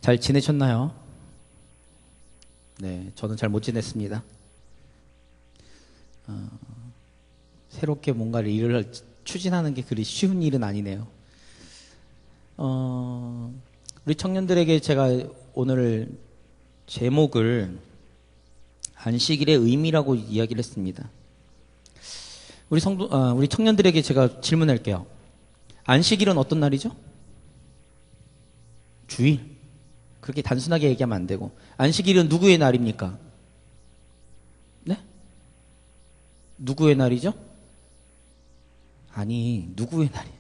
잘 지내셨나요? 네, 저는 잘 못 지냈습니다. 새롭게 뭔가를 일을 추진하는 게 그리 쉬운 일은 아니네요. 우리 청년들에게 제가 오늘 제목을 안식일의 의미라고 이야기를 했습니다. 우리 청년들에게 제가 질문할게요. 안식일은 어떤 날이죠? 주일. 그렇게 단순하게 얘기하면 안 되고. 안식일은 누구의 날입니까? 네? 누구의 날이죠? 아니, 누구의 날이?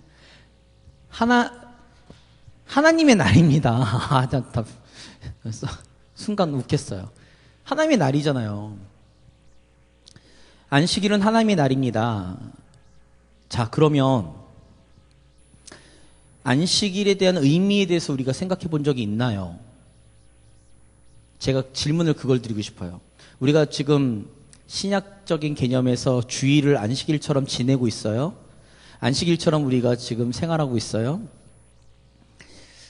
하나님의 날입니다. 순간 웃겠어요. 하나님의 날이잖아요. 안식일은 하나님의 날입니다. 자, 그러면 안식일에 대한 의미에 대해서 우리가 생각해 본 적이 있나요? 제가 질문을 그걸 드리고 싶어요. 우리가 지금 신약적인 개념에서 주일을 안식일처럼 지내고 있어요? 안식일처럼 우리가 지금 생활하고 있어요?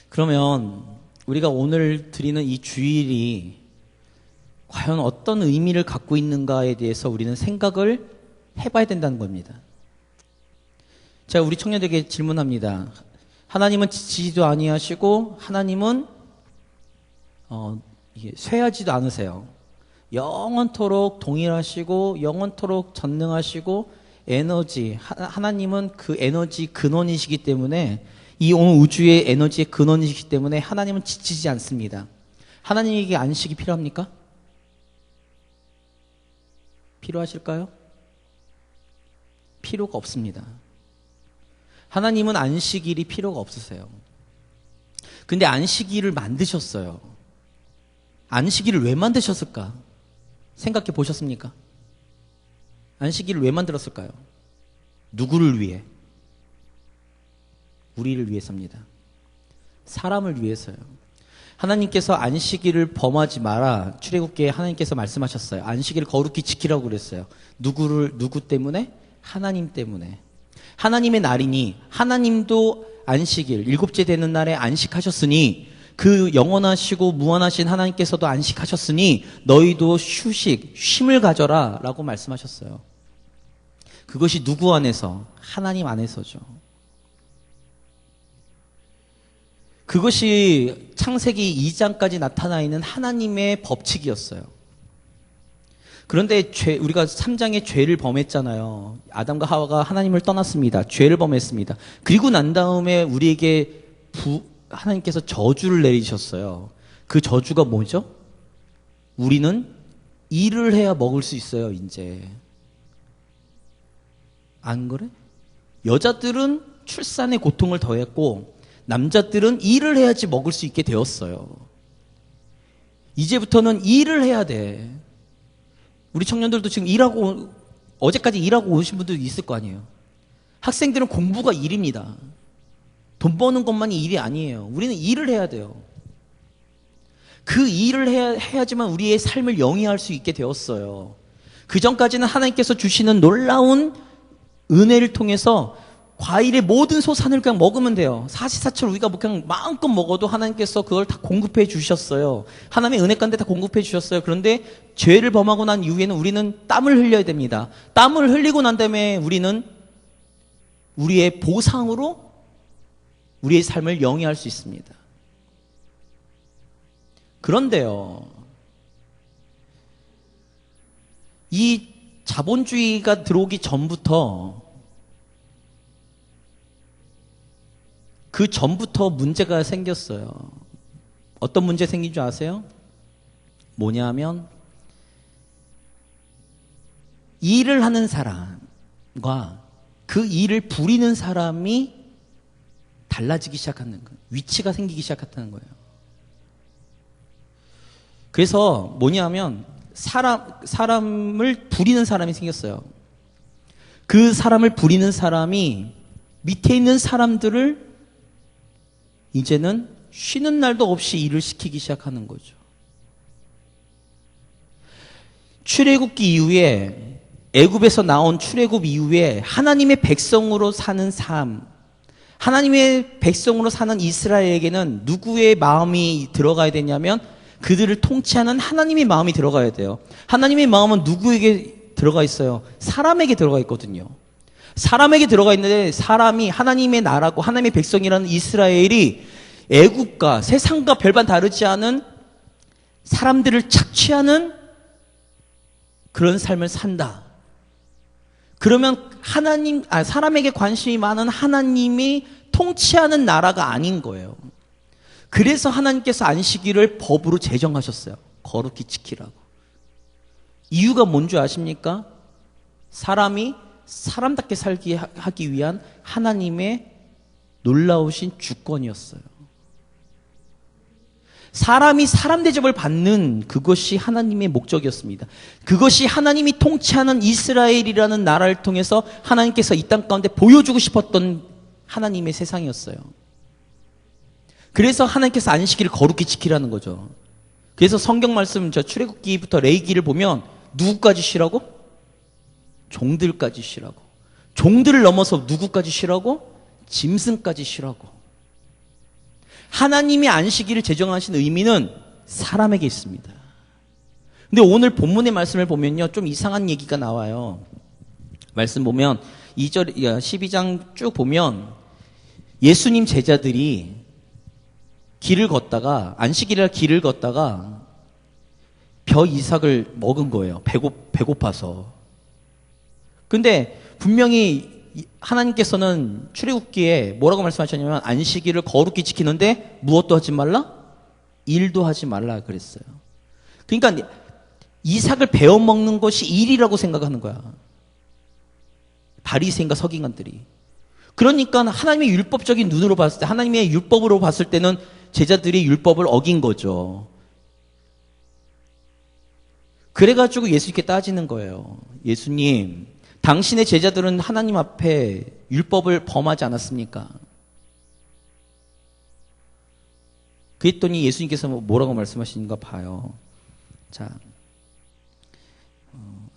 그러면 우리가 오늘 드리는 이 주일이 과연 어떤 의미를 갖고 있는가에 대해서 우리는 생각을 해봐야 된다는 겁니다. 제가 우리 청년들에게 질문합니다. 하나님은 지치지도 아니하시고 하나님은 쇠하지도 않으세요. 영원토록 동일하시고 영원토록 전능하시고 하나님은 그 에너지 근원이시기 때문에 이 온 우주의 에너지의 근원이시기 때문에 하나님은 지치지 않습니다. 하나님에게 안식이 필요합니까? 필요하실까요? 필요가 없습니다. 하나님은 안식일이 필요가 없으세요. 근데 안식일을 만드셨어요. 안식일을 왜 만드셨을까? 생각해 보셨습니까? 안식일을 왜 만들었을까요? 누구를 위해? 우리를 위해서입니다. 사람을 위해서요. 하나님께서 안식일을 범하지 마라. 출애굽기에 하나님께서 말씀하셨어요. 안식일을 거룩히 지키라고 그랬어요. 누구 때문에? 하나님 때문에. 하나님의 날이니 하나님도 안식일, 일곱째 되는 날에 안식하셨으니 그 영원하시고 무한하신 하나님께서도 안식하셨으니 너희도 쉼을 가져라 라고 말씀하셨어요. 그것이 누구 안에서? 하나님 안에서죠. 그것이 창세기 2장까지 나타나 있는 하나님의 법칙이었어요. 그런데 우리가 3장에 죄를 범했잖아요. 아담과 하와가 하나님을 떠났습니다. 죄를 범했습니다. 그리고 난 다음에 우리에게 하나님께서 저주를 내리셨어요. 그 저주가 뭐죠? 우리는 일을 해야 먹을 수 있어요, 이제. 안 그래? 여자들은 출산의 고통을 더했고 남자들은 일을 해야지 먹을 수 있게 되었어요. 이제부터는 일을 해야 돼. 우리 청년들도 지금 어제까지 일하고 오신 분들도 있을 거 아니에요. 학생들은 공부가 일입니다. 돈 버는 것만이 일이 아니에요. 우리는 일을 해야 돼요. 그 일을 해야지만 우리의 삶을 영위할 수 있게 되었어요. 그 전까지는 하나님께서 주시는 놀라운 은혜를 통해서 과일의 모든 소산을 그냥 먹으면 돼요. 사시사철 우리가 그냥 마음껏 먹어도 하나님께서 그걸 다 공급해 주셨어요. 하나님의 은혜 가운데 다 공급해 주셨어요. 그런데 죄를 범하고 난 이후에는 우리는 땀을 흘려야 됩니다. 땀을 흘리고 난 다음에 우리는 우리의 보상으로 우리의 삶을 영위할 수 있습니다. 그런데요, 이 자본주의가 들어오기 전부터 문제가 생겼어요. 어떤 문제 생긴 줄 아세요? 뭐냐면 일을 하는 사람과 그 일을 부리는 사람이 달라지기 시작하는 거예요. 위치가 생기기 시작했다는 거예요. 그래서 뭐냐면 사람을 부리는 사람이 생겼어요. 그 사람을 부리는 사람이 밑에 있는 사람들을 이제는 쉬는 날도 없이 일을 시키기 시작하는 거죠. 출애굽기 이후에 애굽에서 나온 출애굽 이후에 하나님의 백성으로 사는 삶, 하나님의 백성으로 사는 이스라엘에게는 누구의 마음이 들어가야 되냐면 그들을 통치하는 하나님의 마음이 들어가야 돼요. 하나님의 마음은 누구에게 들어가 있어요? 사람에게 들어가 있거든요. 사람에게 들어가 있는데 사람이 하나님의 나라고 하나님의 백성이라는 이스라엘이 애국과 세상과 별반 다르지 않은 사람들을 착취하는 그런 삶을 산다. 그러면 사람에게 관심이 많은 하나님이 통치하는 나라가 아닌 거예요. 그래서 하나님께서 안식일을 법으로 제정하셨어요. 거룩히 지키라고. 이유가 뭔지 아십니까? 사람이 사람답게 살게 하기 위한 하나님의 놀라우신 주권이었어요. 사람이 사람 대접을 받는 그것이 하나님의 목적이었습니다. 그것이 하나님이 통치하는 이스라엘이라는 나라를 통해서 하나님께서 이 땅 가운데 보여주고 싶었던 하나님의 세상이었어요. 그래서 하나님께서 안식일을 거룩히 지키라는 거죠. 그래서 성경 말씀 저 출애굽기부터 레위기를 보면 누구까지 쉬라고? 종들까지 쉬라고. 종들을 넘어서 누구까지 쉬라고? 짐승까지 쉬라고. 하나님이 안식일을 제정하신 의미는 사람에게 있습니다. 근데 오늘 본문의 말씀을 보면요, 좀 이상한 얘기가 나와요. 말씀 보면 2절, 12장 쭉 보면 예수님 제자들이 길을 걷다가, 안식일이라 길을 걷다가 벼 이삭을 먹은 거예요. 배고파서. 근데 분명히 하나님께서는 출애굽기에 뭐라고 말씀하셨냐면 안식일을 거룩히 지키는데 무엇도 하지 말라? 일도 하지 말라 그랬어요. 그러니까 이삭을 베어 먹는 것이 일이라고 생각하는 거야. 바리새인과 서기관들이. 그러니까 하나님의 율법적인 눈으로 봤을 때, 하나님의 율법으로 봤을 때는 제자들이 율법을 어긴 거죠. 그래가지고 예수님께 따지는 거예요. 예수님, 당신의 제자들은 하나님 앞에 율법을 범하지 않았습니까? 그랬더니 예수님께서 뭐라고 말씀하시는가 봐요. 자,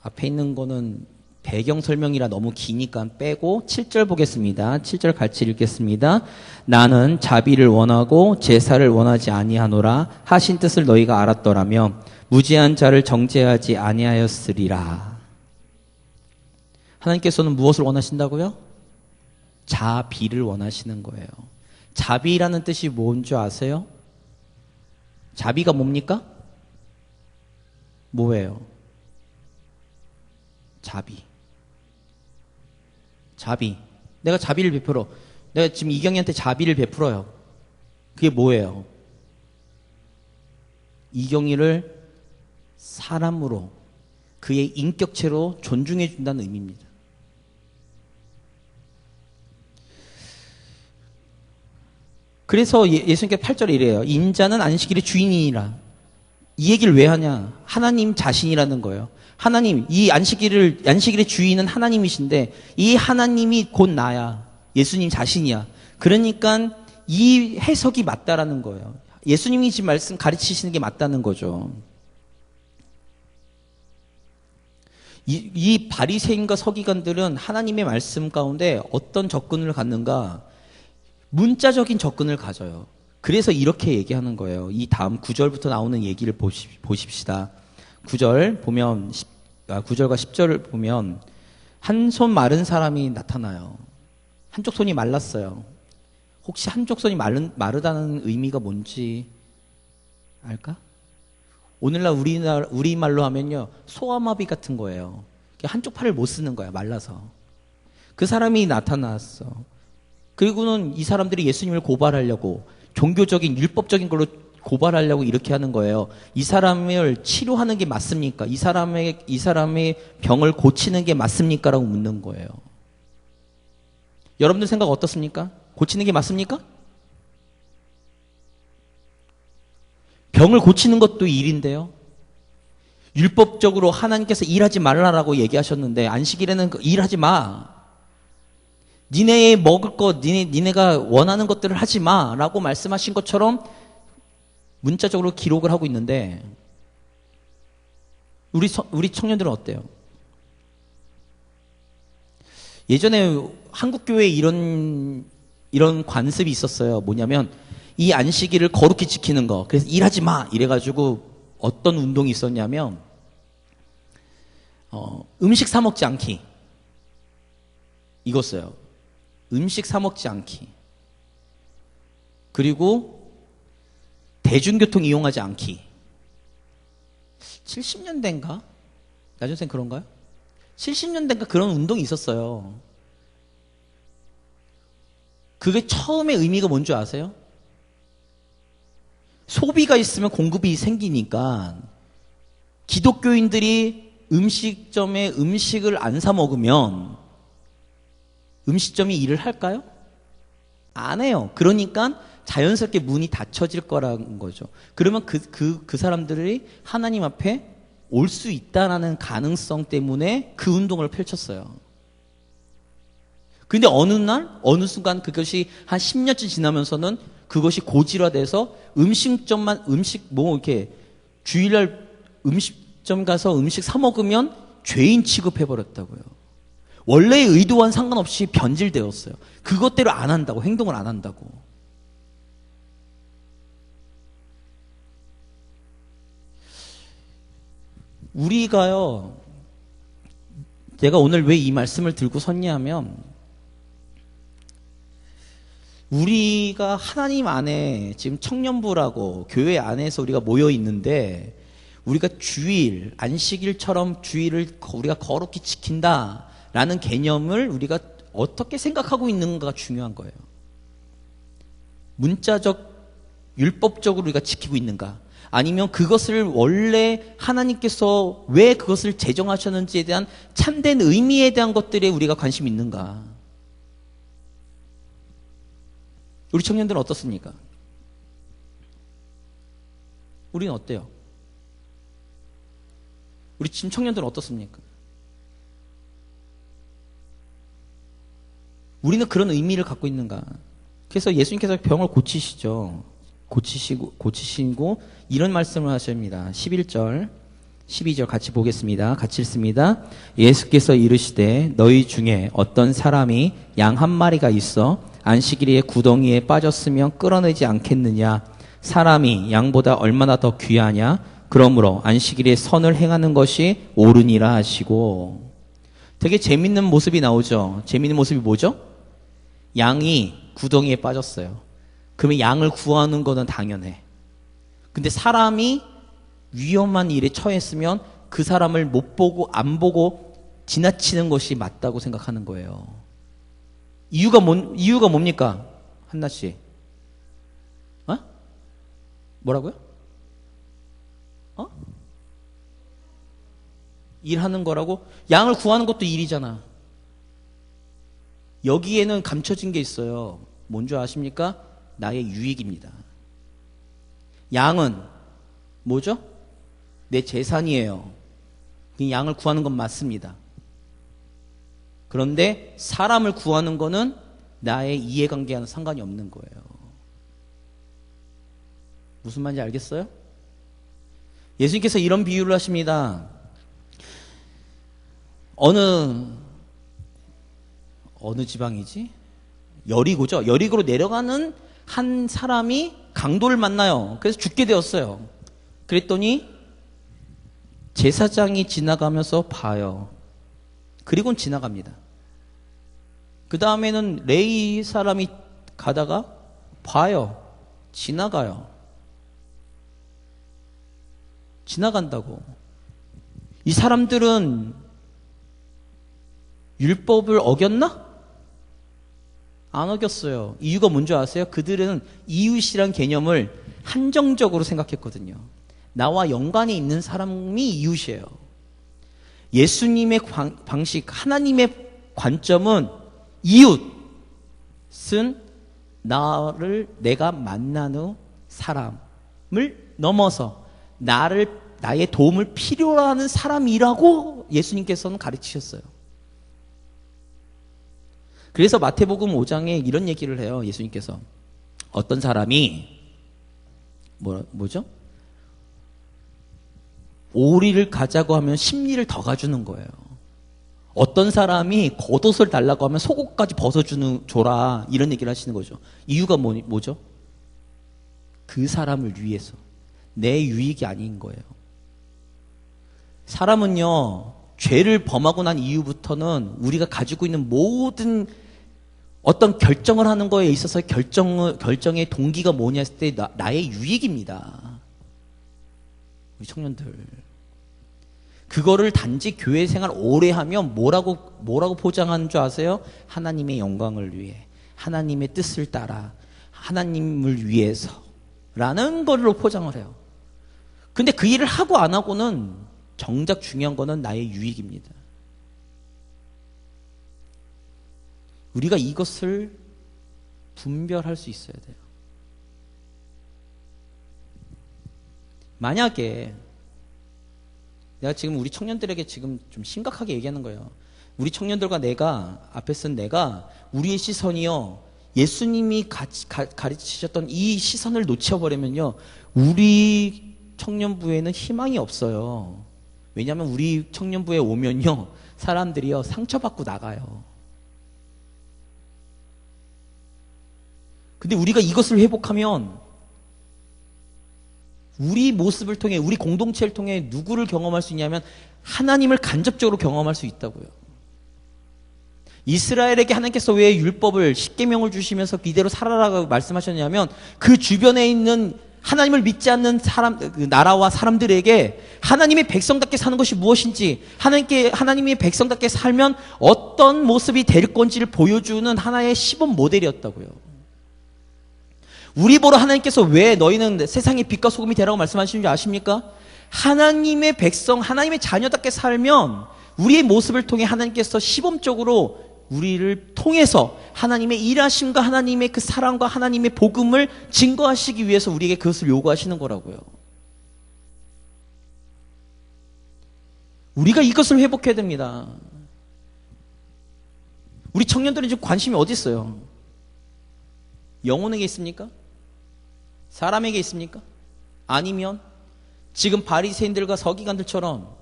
앞에 있는 거는 배경 설명이라 너무 기니까 빼고 7절 보겠습니다. 7절 같이 읽겠습니다. 나는 자비를 원하고 제사를 원하지 아니하노라 하신 뜻을 너희가 알았더라면 무죄한 자를 정죄하지 아니하였으리라. 하나님께서는 무엇을 원하신다고요? 자비를 원하시는 거예요. 자비라는 뜻이 뭔지 아세요? 자비가 뭡니까? 뭐예요? 자비. 내가 자비를 베풀어. 내가 지금 이경이한테 자비를 베풀어요. 그게 뭐예요? 이경이를 사람으로 그의 인격체로 존중해 준다는 의미입니다. 그래서 예수님께 8절에 이래요. 인자는 안식일의 주인이니라. 이 얘기를 왜 하냐? 하나님 자신이라는 거예요. 하나님, 이 안식일의 주인은 하나님이신데 이 하나님이 곧 나야. 예수님 자신이야. 그러니까 이 해석이 맞다라는 거예요. 예수님이 지금 말씀 가르치시는 게 맞다는 거죠. 이 바리새인과 서기관들은 하나님의 말씀 가운데 어떤 접근을 갖는가? 문자적인 접근을 가져요. 그래서 이렇게 얘기하는 거예요. 이 다음 9절부터 나오는 얘기를 보십시다. 9절 보면 9절과 10절을 보면 한 손 마른 사람이 나타나요. 한쪽 손이 말랐어요. 혹시 한쪽 손이 마르다는 의미가 뭔지 알까? 오늘날 우리말로 하면요, 소아마비 같은 거예요. 한쪽 팔을 못 쓰는 거야, 말라서. 그 사람이 나타났어. 그리고는 이 사람들이 예수님을 고발하려고, 종교적인 율법적인 걸로 고발하려고 이렇게 하는 거예요. 이 사람을 치료하는 게 맞습니까? 이 사람의 병을 고치는 게 맞습니까? 라고 묻는 거예요. 여러분들 생각 어떻습니까? 고치는 게 맞습니까? 병을 고치는 것도 일인데요. 율법적으로 하나님께서 일하지 말라라고 얘기하셨는데 안식일에는 일하지 마. 니네 먹을 것, 니네가 원하는 것들을 하지 마라고 말씀하신 것처럼 문자적으로 기록을 하고 있는데 우리 청년들은 어때요? 예전에 한국 교회에 이런 이런 관습이 있었어요. 뭐냐면 이 안식일을 거룩히 지키는 거. 그래서 일하지 마 이래가지고 어떤 운동이 있었냐면 음식 사 먹지 않기 이거였어요. 음식 사 먹지 않기. 그리고 대중교통 이용하지 않기. 70년대인가? 나중생 그런가요? 70년대인가 그런 운동이 있었어요. 그게 처음에 의미가 뭔지 아세요? 소비가 있으면 공급이 생기니까 기독교인들이 음식점에 음식을 안 사 먹으면 음식점이 일을 할까요? 안 해요. 그러니까 자연스럽게 문이 닫혀질 거라는 거죠. 그러면 그 사람들이 하나님 앞에 올 수 있다라는 가능성 때문에 그 운동을 펼쳤어요. 근데 어느 날, 어느 순간 그것이 한 10년쯤 지나면서는 그것이 고질화돼서 이렇게 주일날 음식점 가서 음식 사 먹으면 죄인 취급해버렸다고요. 원래의 의도와는 상관없이 변질되었어요. 그것대로 안 한다고, 행동을 안 한다고. 우리가요, 제가 오늘 왜 이 말씀을 들고 섰냐면, 우리가 하나님 안에 지금 청년부라고 교회 안에서 우리가 모여 있는데, 우리가 주일, 안식일처럼 주일을 우리가 거룩히 지킨다라는 개념을 우리가 어떻게 생각하고 있는가가 중요한 거예요. 문자적, 율법적으로 우리가 지키고 있는가? 아니면 그것을 원래 하나님께서 왜 그것을 제정하셨는지에 대한 참된 의미에 대한 것들에 우리가 관심이 있는가? 우리 청년들은 어떻습니까? 우리는 어때요? 우리 지금 청년들은 어떻습니까? 우리는 그런 의미를 갖고 있는가? 그래서 예수님께서 병을 고치시죠. 고치시고 이런 말씀을 하십니다. 11절, 12절 같이 보겠습니다. 같이 읽습니다. 예수께서 이르시되 너희 중에 어떤 사람이 양 한 마리가 있어 안식일에 구덩이에 빠졌으면 끌어내지 않겠느냐? 사람이 양보다 얼마나 더 귀하냐? 그러므로 안식일에 선을 행하는 것이 옳으니라 하시고. 되게 재밌는 모습이 나오죠. 재밌는 모습이 뭐죠? 양이 구덩이에 빠졌어요. 그러면 양을 구하는 거는 당연해. 근데 사람이 위험한 일에 처했으면 그 사람을 못 보고 안 보고 지나치는 것이 맞다고 생각하는 거예요. 이유가 뭡니까? 한나 씨. 뭐라고요? 일하는 거라고? 양을 구하는 것도 일이잖아. 여기에는 감춰진 게 있어요. 뭔지 아십니까? 나의 유익입니다. 양은 뭐죠? 내 재산이에요. 양을 구하는 건 맞습니다. 그런데 사람을 구하는 거는 나의 이해관계와는 상관이 없는 거예요. 무슨 말인지 알겠어요? 예수님께서 이런 비유를 하십니다. 어느 지방이지? 여리고죠. 여리고로 내려가는 한 사람이 강도를 만나요. 그래서 죽게 되었어요. 그랬더니 제사장이 지나가면서 봐요. 그리고는 지나갑니다. 그 다음에는 레위 사람이 가다가 봐요. 지나가요. 지나간다고. 이 사람들은 율법을 어겼나? 안 어겼어요. 이유가 뭔지 아세요? 그들은 이웃이란 개념을 한정적으로 생각했거든요. 나와 연관이 있는 사람이 이웃이에요. 예수님의 방식, 하나님의 관점은 이웃은 내가 만나는 사람을 넘어서 나의 도움을 필요로 하는 사람이라고 예수님께서는 가르치셨어요. 그래서 마태복음 5장에 이런 얘기를 해요. 예수님께서 어떤 사람이 뭐죠? 오리를 가자고 하면 10리를 더 가주는 거예요. 어떤 사람이 겉옷을 달라고 하면 속옷까지 줘라. 이런 얘기를 하시는 거죠. 이유가 뭐죠? 그 사람을 위해서. 내 유익이 아닌 거예요. 사람은요, 죄를 범하고 난 이후부터는 우리가 가지고 있는 모든 어떤 결정을 하는 거에 있어서 결정의 동기가 뭐냐 했을 때 나의 유익입니다. 우리 청년들. 그거를 단지 교회 생활 오래 하면 뭐라고 포장하는 줄 아세요? 하나님의 영광을 위해, 하나님의 뜻을 따라, 하나님을 위해서 라는 걸로 포장을 해요. 근데 그 일을 하고 안 하고는 정작 중요한 거는 나의 유익입니다. 우리가 이것을 분별할 수 있어야 돼요. 만약에 내가 지금 우리 청년들에게 지금 좀 심각하게 얘기하는 거예요. 우리 청년들과 앞에 쓴 내가 우리의 시선이요, 예수님이 가르치셨던 이 시선을 놓쳐버리면요, 우리 청년부에는 희망이 없어요. 왜냐하면 우리 청년부에 오면요, 사람들이요, 상처받고 나가요. 근데 우리가 이것을 회복하면 우리 모습을 통해, 우리 공동체를 통해 누구를 경험할 수 있냐면 하나님을 간접적으로 경험할 수 있다고요. 이스라엘에게 하나님께서 왜 율법을, 십계명을 주시면서 이대로 살아라고 말씀하셨냐면 그 주변에 있는 하나님을 믿지 않는 나라와 사람들에게 하나님의 백성답게 사는 것이 무엇인지, 하나님의 백성답게 살면 어떤 모습이 될 건지를 보여주는 하나의 시범 모델이었다고요. 우리 보러 하나님께서 왜 너희는 세상의 빛과 소금이 되라고 말씀하시는 줄 아십니까? 하나님의 백성, 하나님의 자녀답게 살면 우리의 모습을 통해 하나님께서 시범적으로 우리를 통해서 하나님의 일하심과 하나님의 그 사랑과 하나님의 복음을 증거하시기 위해서 우리에게 그것을 요구하시는 거라고요. 우리가 이것을 회복해야 됩니다. 우리 청년들은 지금 관심이 어디 있어요? 영혼에게 있습니까? 사람에게 있습니까? 아니면 지금 바리새인들과 서기관들처럼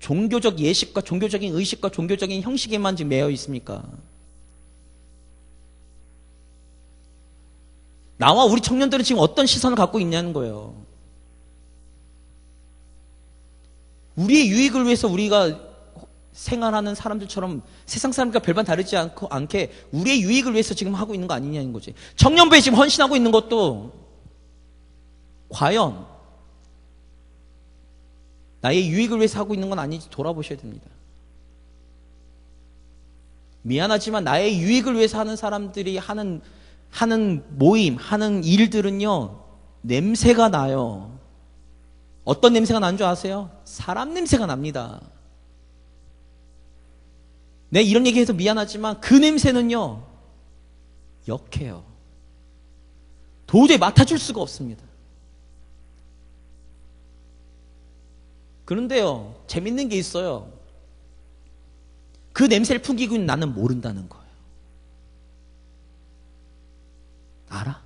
종교적 예식과 종교적인 의식과 종교적인 형식에만 지금 매여 있습니까? 나와 우리 청년들은 지금 어떤 시선을 갖고 있냐는 거예요. 우리의 유익을 위해서 우리가 생활하는 사람들처럼 세상 사람들과 별반 다르지 않게 우리의 유익을 위해서 지금 하고 있는 거 아니냐는 거지. 청년부에 지금 헌신하고 있는 것도 과연 나의 유익을 위해서 하고 있는 건 아닌지 돌아보셔야 됩니다. 미안하지만 나의 유익을 위해서 하는 사람들이 하는 모임, 하는 일들은요, 냄새가 나요. 어떤 냄새가 나는 줄 아세요? 사람 냄새가 납니다. 내 이런 얘기해서 미안하지만 그 냄새는요, 역해요. 도저히 맡아줄 수가 없습니다. 그런데요, 재밌는 게 있어요. 그 냄새를 풍기고 있는 나는 모른다는 거예요. 알아?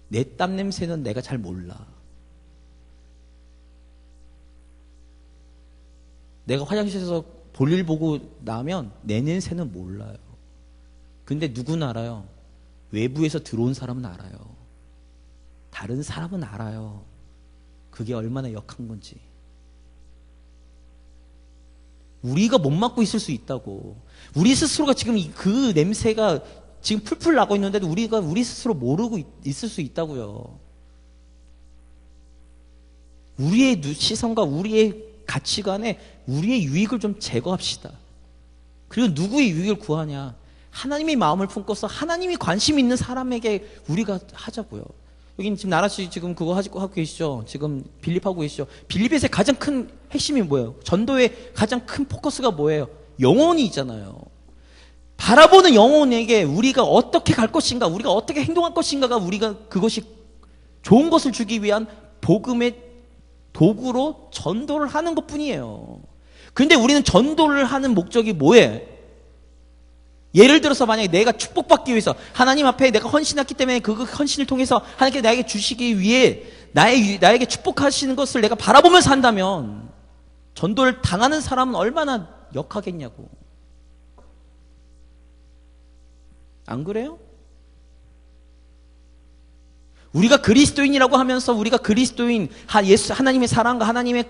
내 땀 냄새는 내가 잘 몰라. 내가 화장실에서 볼일 보고 나면 내 냄새는 몰라요. 근데 누구는 알아요? 외부에서 들어온 사람은 알아요. 다른 사람은 알아요. 그게 얼마나 역한 건지. 우리가 못 맡고 있을 수 있다고. 우리 스스로가 지금 그 냄새가 지금 풀풀 나고 있는데도 우리가 우리 스스로 모르고 있을 수 있다고요. 우리의 시선과 우리의 가치관에 우리의 유익을 좀 제거합시다. 그리고 누구의 유익을 구하냐? 하나님의 마음을 품고서 하나님이 관심 있는 사람에게 우리가 하자고요. 여긴 지금 나라씨 지금 그거 하고 계시죠? 지금 빌립하고 계시죠? 빌립에서의 가장 큰 핵심이 뭐예요? 전도의 가장 큰 포커스가 뭐예요? 영혼이 있잖아요. 바라보는 영혼에게 우리가 어떻게 갈 것인가, 우리가 어떻게 행동할 것인가가 우리가 그것이 좋은 것을 주기 위한 복음의 도구로 전도를 하는 것 뿐이에요. 근데 우리는 전도를 하는 목적이 뭐예요? 예를 들어서 만약에 내가 축복받기 위해서 하나님 앞에 내가 헌신했기 때문에 그 헌신을 통해서 하나님께 나에게 주시기 위해 나에게 축복하시는 것을 내가 바라보면서 한다면 전도를 당하는 사람은 얼마나 역하겠냐고. 안 그래요? 우리가 그리스도인이라고 하면서 우리가 그리스도인, 하나님의 사랑과 하나님의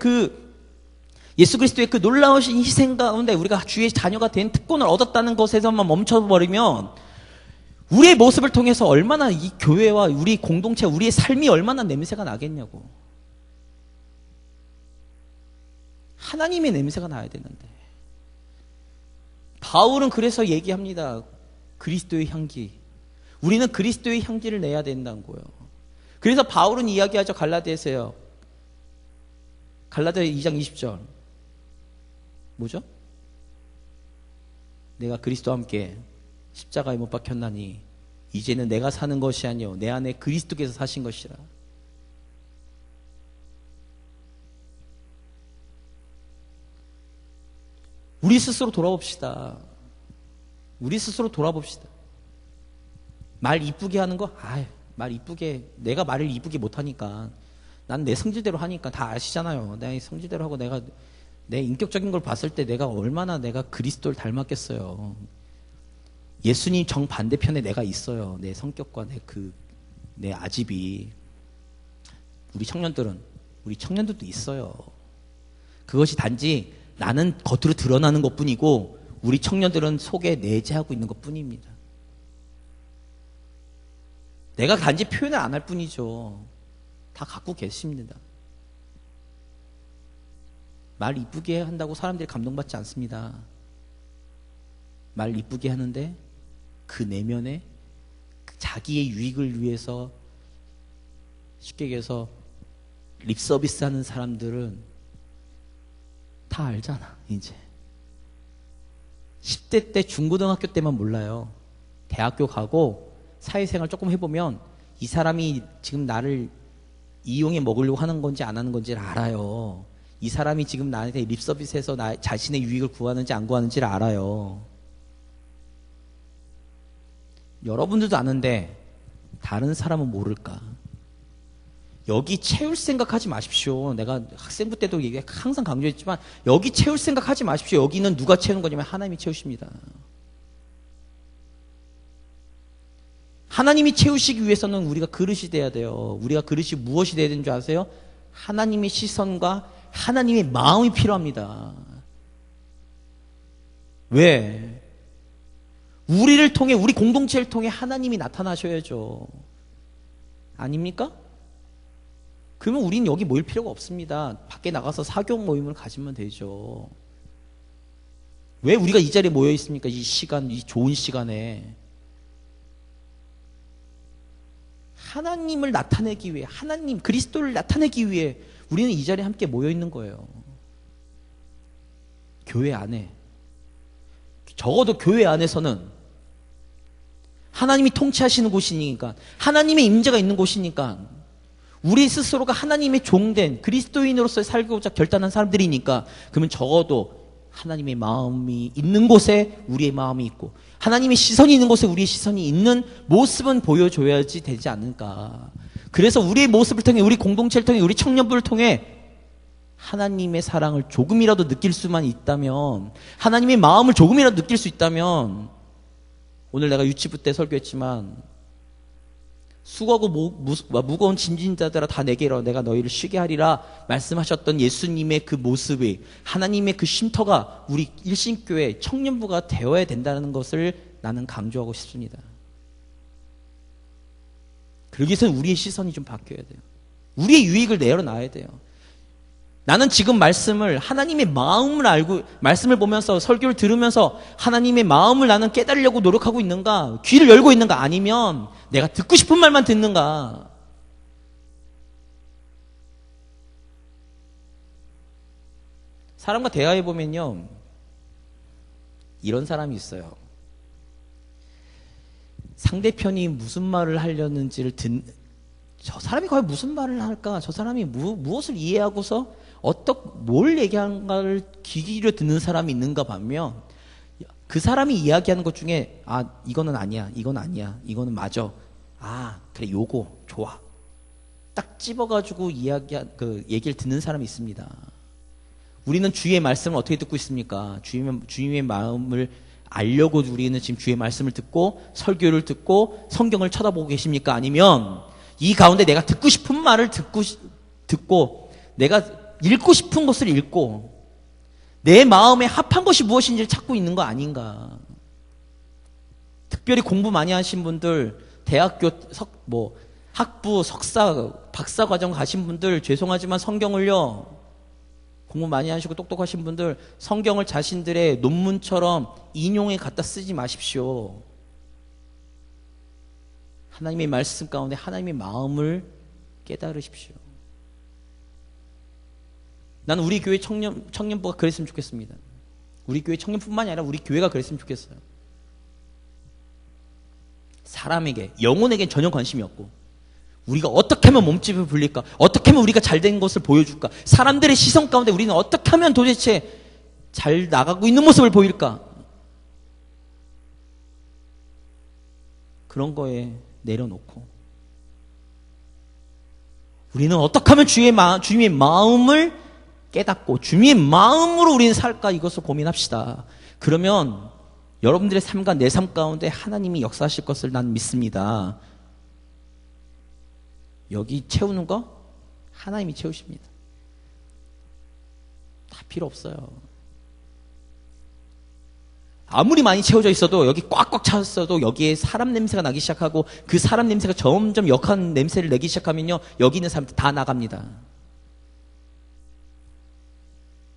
예수 그리스도의 그 놀라우신 희생 가운데 우리가 주의 자녀가 된 특권을 얻었다는 것에서만 멈춰버리면 우리의 모습을 통해서 얼마나 이 교회와 우리 공동체, 우리의 삶이 얼마나 냄새가 나겠냐고. 하나님의 냄새가 나야 되는데. 바울은 그래서 얘기합니다. 그리스도의 향기. 우리는 그리스도의 향기를 내야 된다는 거예요. 그래서 바울은 이야기하죠. 갈라디아서요. 갈라디아 2장 20절. 뭐죠? 내가 그리스도와 함께 십자가에 못 박혔나니 이제는 내가 사는 것이 아니요 내 안에 그리스도께서 사신 것이라. 우리 스스로 돌아봅시다. 우리 스스로 돌아봅시다. 말 이쁘게 하는 거? 말 이쁘게, 내가 말을 이쁘게 못하니까 난 내 성질대로 하니까 다 아시잖아요. 내 성질대로 하고 내가 내 인격적인 걸 봤을 때 내가 얼마나 내가 그리스도를 닮았겠어요. 예수님 정반대편에 내가 있어요. 내 성격과 내 아집이. 우리 청년들도 있어요. 그것이 단지 나는 겉으로 드러나는 것 뿐이고 우리 청년들은 속에 내재하고 있는 것 뿐입니다. 내가 단지 표현을 안 할 뿐이죠. 다 갖고 계십니다. 말 이쁘게 한다고 사람들이 감동받지 않습니다. 말 이쁘게 하는데 그 내면에 자기의 유익을 위해서 쉽게 얘기해서 립서비스 하는 사람들은 다 알잖아. 이제 10대 때 중고등학교 때만 몰라요. 대학교 가고 사회생활 조금 해보면 이 사람이 지금 나를 이용해 먹으려고 하는 건지 안 하는 건지를 알아요. 이 사람이 지금 나한테 립서비스해서 자신의 유익을 구하는지 안 구하는지를 알아요. 여러분들도 아는데 다른 사람은 모를까? 여기 채울 생각하지 마십시오. 내가 학생부 때도 항상 강조했지만 여기 채울 생각하지 마십시오. 여기는 누가 채우는 거냐면 하나님이 채우십니다. 하나님이 채우시기 위해서는 우리가 그릇이 돼야 돼요. 우리가 그릇이 무엇이 돼야 되는 줄 아세요? 하나님의 시선과 하나님의 마음이 필요합니다. 왜? 우리를 통해, 우리 공동체를 통해 하나님이 나타나셔야죠. 아닙니까? 그러면 우리는 여기 모일 필요가 없습니다. 밖에 나가서 사교 모임을 가지면 되죠. 왜 우리가 이 자리에 모여 있습니까? 이 시간, 이 좋은 시간에. 하나님을 나타내기 위해, 하나님, 그리스도를 나타내기 위해 우리는 이 자리에 함께 모여 있는 거예요. 교회 안에. 적어도 교회 안에서는 하나님이 통치하시는 곳이니까, 하나님의 임재가 있는 곳이니까, 우리 스스로가 하나님의 종된 그리스도인으로서 살고자 결단한 사람들이니까, 그러면 적어도 하나님의 마음이 있는 곳에 우리의 마음이 있고 하나님의 시선이 있는 곳에 우리의 시선이 있는 모습은 보여줘야지 되지 않을까. 그래서 우리의 모습을 통해, 우리 공동체를 통해, 우리 청년부를 통해 하나님의 사랑을 조금이라도 느낄 수만 있다면, 하나님의 마음을 조금이라도 느낄 수 있다면, 오늘 내가 유치부 때 설교했지만 수고하고 무거운 짐진 자들아 다 내게 이르라 내가 너희를 쉬게 하리라 말씀하셨던 예수님의 그 모습이, 하나님의 그 쉼터가 우리 일신교회 청년부가 되어야 된다는 것을 나는 강조하고 싶습니다. 그러기 위해서는 우리의 시선이 좀 바뀌어야 돼요. 우리의 유익을 내려놔야 돼요. 나는 지금 말씀을, 하나님의 마음을 알고, 말씀을 보면서 설교를 들으면서 하나님의 마음을 나는 깨달으려고 노력하고 있는가? 귀를 열고 있는가? 아니면 내가 듣고 싶은 말만 듣는가? 사람과 대화해 보면요, 이런 사람이 있어요. 상대편이 무슨 말을 하려는지를 저 사람이 과연 무슨 말을 할까? 저 사람이 무엇을 이해하고서 뭘 얘기하는가를 귀 기울여 듣는 사람이 있는가 반면, 그 사람이 이야기하는 것 중에 이거는 아니야, 이건 아니야, 이거는 맞아, 그래, 요거 좋아, 딱 집어가지고 얘기를 듣는 사람이 있습니다. 우리는 주의 말씀을 어떻게 듣고 있습니까? 주님의 마음을 알려고 우리는 지금 주의 말씀을 듣고 설교를 듣고 성경을 쳐다보고 계십니까? 아니면 이 가운데 내가 듣고 싶은 말을 듣고 내가 읽고 싶은 것을 읽고 내 마음에 합한 것이 무엇인지를 찾고 있는 거 아닌가? 특별히 공부 많이 하신 분들, 대학교 학부, 석사, 박사 과정 가신 분들 죄송하지만 성경을요, 공부 많이 하시고 똑똑하신 분들 성경을 자신들의 논문처럼 인용해 갖다 쓰지 마십시오. 하나님의 말씀 가운데 하나님의 마음을 깨달으십시오. 나는 우리 교회 청년부가 그랬으면 좋겠습니다. 우리 교회 청년뿐만이 아니라 우리 교회가 그랬으면 좋겠어요. 사람에게, 영혼에게 전혀 관심이 없고 우리가 어떻게 하면 몸집을 불릴까? 어떻게 하면 우리가 잘된 것을 보여줄까? 사람들의 시선 가운데 우리는 어떻게 하면 도대체 잘 나가고 있는 모습을 보일까? 그런 거에 내려놓고 우리는 어떻게 하면 주님의 마음을 깨닫고 주님의 마음으로 우리는 살까? 이것을 고민합시다. 그러면 여러분들의 삶과 내 삶 가운데 하나님이 역사하실 것을 난 믿습니다. 여기 채우는 거 하나님이 채우십니다. 다 필요 없어요. 아무리 많이 채워져 있어도 여기 꽉꽉 찼어도 여기에 사람 냄새가 나기 시작하고 그 사람 냄새가 점점 역한 냄새를 내기 시작하면요, 여기 있는 사람들 다 나갑니다.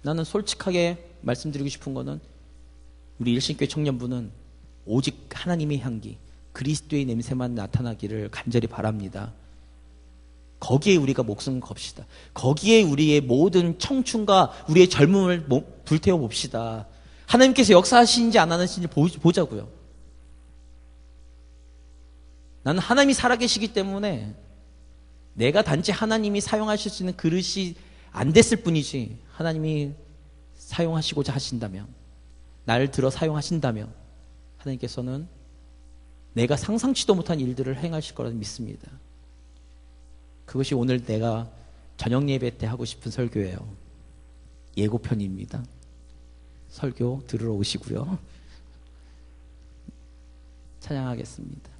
나는 솔직하게 말씀드리고 싶은 거는 우리 일신교회 청년부는 오직 하나님의 향기, 그리스도의 냄새만 나타나기를 간절히 바랍니다. 거기에 우리가 목숨 겁시다. 거기에 우리의 모든 청춘과 우리의 젊음을 불태워 봅시다. 하나님께서 역사하시는지 안 하시는지 보자고요. 나는 하나님이 살아계시기 때문에 내가 단지 하나님이 사용하실 수 있는 그릇이 안 됐을 뿐이지, 하나님이 사용하시고자 하신다면, 나를 들어 사용하신다면 하나님께서는 내가 상상치도 못한 일들을 행하실 거라고 믿습니다. 그것이 오늘 내가 저녁 예배 때 하고 싶은 설교예요. 예고편입니다. 설교 들으러 오시고요. 찬양하겠습니다.